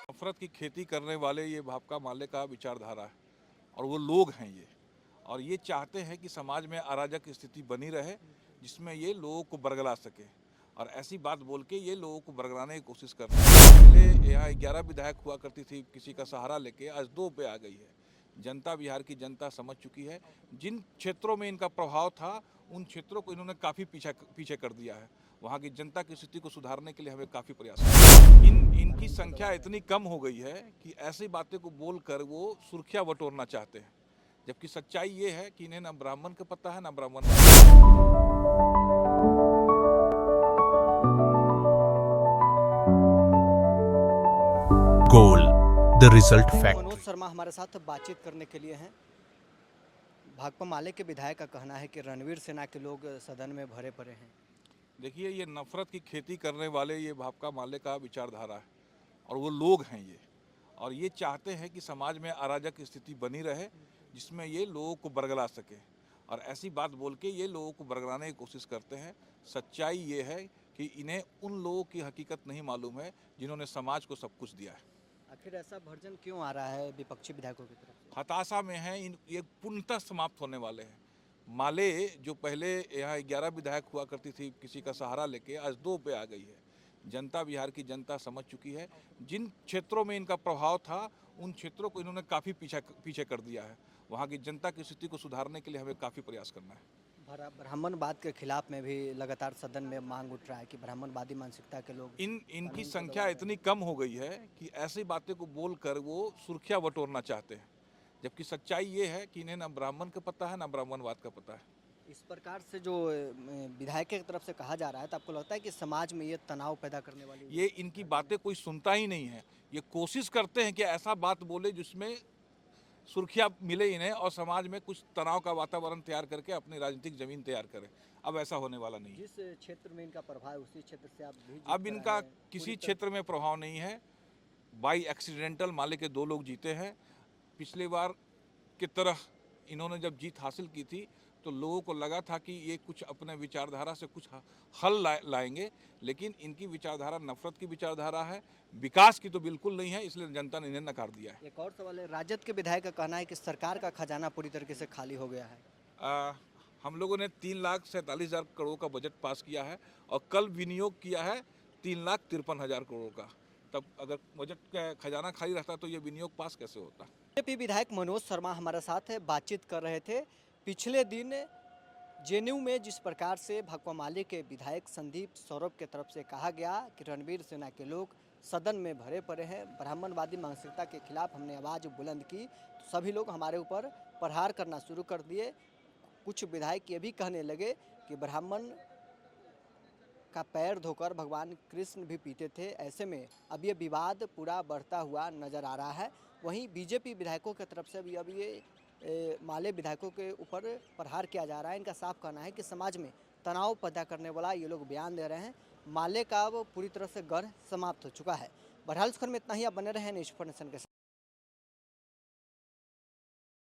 नफरत की खेती करने वाले ये भाकपा माले का विचारधारा है और वो लोग हैं ये, और ये चाहते हैं कि समाज में अराजक स्थिति बनी रहे जिसमें ये लोगों को बरगला सके, और ऐसी बात बोल के ये लोगों को बरगलाने की कोशिश करते हैं। पहले यहाँ 11 विधायक हुआ करती थी किसी का सहारा लेके, आज 2 पे आ गई है। जनता, बिहार की जनता समझ चुकी है। जिन क्षेत्रों में इनका प्रभाव था उन क्षेत्रों को इन्होंने काफ़ी पीछे कर दिया है। वहाँ की जनता की स्थिति को सुधारने के लिए हमें काफ़ी प्रयास इनकी संख्या इतनी कम हो गई है कि ऐसी बातें को बोलकर वो सुर्खियां बटोरना चाहते हैं, जबकि सच्चाई ये है कि इन्हें ना ब्राह्मण का पता है ना ब्राह्मण। Goal the result factory. Manoj Sharma हमारे साथ बातचीत करने के लिए हैं। भाकपा माले के विधायक का कहना है कि रणवीर सेना के लोग सदन में भरे पड़े हैं। देखिए, ये नफरत की खेती करने वाले ये भाकपा माले का विचारधारा है और वो लोग हैं ये, और ये चाहते हैं कि समाज में अराजक स्थिति बनी रहे जिसमें ये लोगों को बरगला सके, और ऐसी बात बोल के ये लोगों को बरगलाने की कोशिश करते हैं। सच्चाई ये है कि इन्हें उन लोगों की हकीकत नहीं मालूम है जिन्होंने समाज को सब कुछ दिया है। आखिर ऐसा वर्जन क्यों आ रहा है विपक्षी विधायकों की तरफ से? हताशा में हैं, ये पूर्णतः समाप्त होने वाले हैं। माले जो पहले यहाँ 11 विधायक हुआ करती थी किसी का सहारा लेके, आज 2 पे आ गई है। जनता, बिहार की जनता समझ चुकी है। जिन क्षेत्रों में इनका प्रभाव था उन क्षेत्रों को इन्होंने काफ़ी पीछे कर दिया है। वहाँ की जनता की स्थिति को सुधारने के लिए हमें काफ़ी प्रयास करना है। ब्राह्मणवाद के खिलाफ में भी लगातार सदन में मांग उठ रहा है कि ब्राह्मणवादी मानसिकता के लोग इनकी संख्या इतनी कम हो गई है कि ऐसी बातें को बोलकर वो सुर्खियां बटोरना चाहते हैं, जबकि सच्चाई ये है कि इन्हें ना ब्राह्मण का पता है ना ब्राह्मणवाद का पता है। इस प्रकार से जो विधायक की तरफ से कहा जा रहा है, तो आपको लगता है कि समाज में ये तनाव पैदा करने वाली ये इनकी बातें कोई सुनता ही नहीं है। ये कोशिश करते हैं कि ऐसा बात बोले जिसमें सुर्खियां मिले इन्हें और समाज में कुछ तनाव का वातावरण तैयार करके अपनी राजनीतिक जमीन तैयार करें। अब ऐसा होने वाला नहीं है। जिस क्षेत्र में इनका प्रभाव है उसी क्षेत्र से आप भी अब इनका किसी क्षेत्र में प्रभाव नहीं है। बाई एक्सीडेंटल माले के 2 लोग जीते हैं। पिछली बार की तरह इन्होंने जब जीत हासिल की थी तो लोगों को लगा था कि ये कुछ अपने विचारधारा से कुछ हल लाएंगे, लेकिन इनकी विचारधारा नफरत की विचारधारा है, विकास की तो बिल्कुल नहीं है, इसलिए जनता ने इन्हें नकार दिया है। एक और सवाल है, राजद के विधायक का कहना है कि सरकार का खजाना पूरी तरीके से खाली हो गया है। हम लोगों ने 3,47,000 करोड़ का बजट पास किया है और कल विनियोग किया है 3,53,000 करोड़ का। तब अगर बजट का खजाना खाली रहता तो ये विनियोग पास कैसे होता। बीजेपी विधायक मनोज शर्मा हमारे साथ बातचीत कर रहे थे। पिछले दिन जेएनयू में जिस प्रकार से भाकपा माले के विधायक संदीप सौरभ के तरफ से कहा गया कि रणवीर सेना के लोग सदन में भरे पड़े हैं, ब्राह्मणवादी मानसिकता के खिलाफ हमने आवाज़ बुलंद की तो सभी लोग हमारे ऊपर प्रहार करना शुरू कर दिए। कुछ विधायक ये भी कहने लगे कि ब्राह्मण का पैर धोकर भगवान कृष्ण भी पीते थे। ऐसे में अब ये विवाद पूरा बढ़ता हुआ नजर आ रहा है। वहीं बीजेपी विधायकों की तरफ से भी अब ये माले विधायकों के ऊपर प्रहार किया जा रहा है। इनका साफ कहना है कि समाज में तनाव पैदा करने वाला ये लोग बयान दे रहे हैं। माले का अब पूरी तरह से गढ़ समाप्त हो चुका है। बहरहाल में इतना ही, आप बने रहे न्यूज़ 4 नेशन के साथ।